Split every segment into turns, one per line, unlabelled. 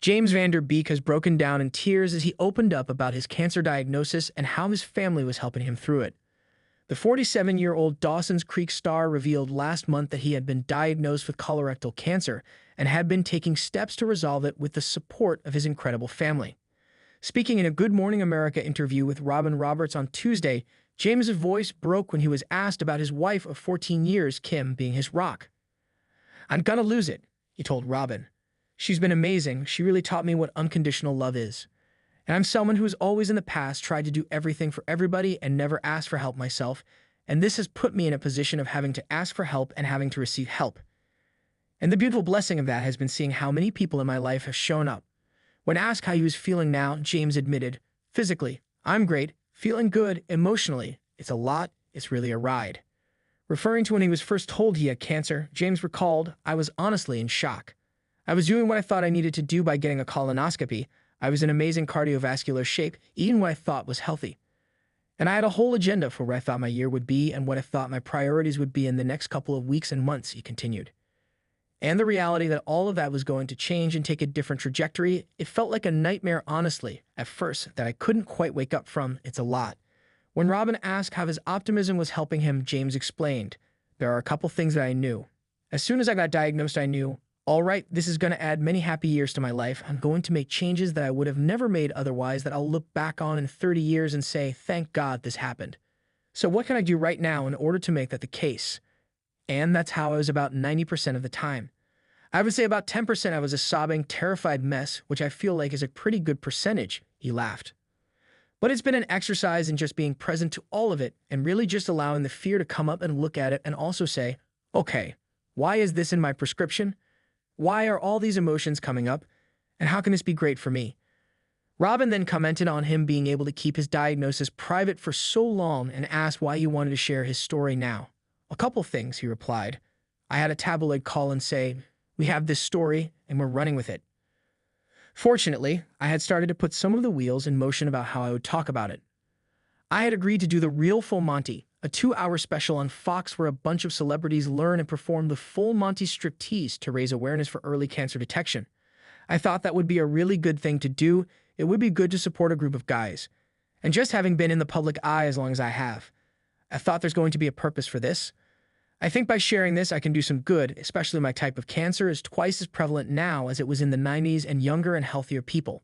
James Beek has broken down in tears as he opened up about his cancer diagnosis and how his family was helping him through it. The 47-year-old Dawson's Creek star revealed last month that he had been diagnosed with colorectal cancer and had been taking steps to resolve it with the support of his incredible family. Speaking in a Good Morning America interview with Robin Roberts on Tuesday, James's voice broke when he was asked about his wife of 14 years, Kim, being his rock. "I'm gonna lose it," he told Robin. "She's been amazing. She really taught me what unconditional love is. And I'm someone who has always in the past tried to do everything for everybody and never asked for help myself, and this has put me in a position of having to ask for help and having to receive help. And the beautiful blessing of that has been seeing how many people in my life have shown up." When asked how he was feeling now, James admitted, "Physically, I'm great, feeling good. Emotionally, it's a lot, it's really a ride." Referring to when he was first told he had cancer, James recalled, "I was honestly in shock. I was doing what I thought I needed to do by getting a colonoscopy. I was in amazing cardiovascular shape, eating what I thought was healthy. And I had a whole agenda for where I thought my year would be and what I thought my priorities would be in the next couple of weeks and months," he continued. And the reality that all of that was going to change and take a different trajectory, it felt like a nightmare, honestly, at first, that I couldn't quite wake up from. It's a lot. When Robin asked how his optimism was helping him, James explained, "There are a couple things that I knew. As soon as I got diagnosed, I knew, all right, this is going to add many happy years to my life. I'm going to make changes that I would have never made otherwise that I'll look back on in 30 years and say, thank God this happened. So what can I do right now in order to make that the case?" And that's how I was about 90% of the time. I would say about 10% I was a sobbing, terrified mess, which I feel like is a pretty good percentage, he laughed. But it's been an exercise in just being present to all of it and really just allowing the fear to come up and look at it and also say, okay, why is this in my prescription? Why are all these emotions coming up? And how can this be great for me? Robin then commented on him being able to keep his diagnosis private for so long and asked why he wanted to share his story now. "A couple things," he replied. "I had a tabloid call and say, 'We have this story and we're running with it.' Fortunately, I had started to put some of the wheels in motion about how I would talk about it. I had agreed to do the Real Full Monty, a 2-hour special on Fox where a bunch of celebrities learn and perform the full Monty striptease to raise awareness for early cancer detection. I thought that would be a really good thing to do. It would be good to support a group of guys. And just having been in the public eye as long as I have, I thought there's going to be a purpose for this. I think by sharing this, I can do some good, especially my type of cancer is twice as prevalent now as it was in the 90s and younger and healthier people.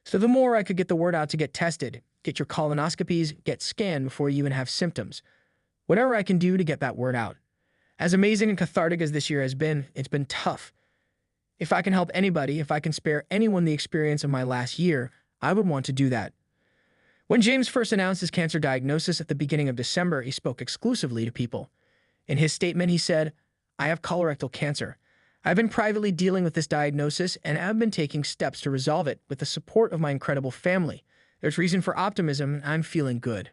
So the more I could get the word out to get tested, get your colonoscopies, get scanned before you even have symptoms. Whatever I can do to get that word out. As amazing and cathartic as this year has been, it's been tough. If I can help anybody, if I can spare anyone the experience of my last year, I would want to do that." When James first announced his cancer diagnosis at the beginning of December, he spoke exclusively to people. In his statement, he said, "I have colorectal cancer. I've been privately dealing with this diagnosis and have been taking steps to resolve it with the support of my incredible family. There's reason for optimism and I'm feeling good."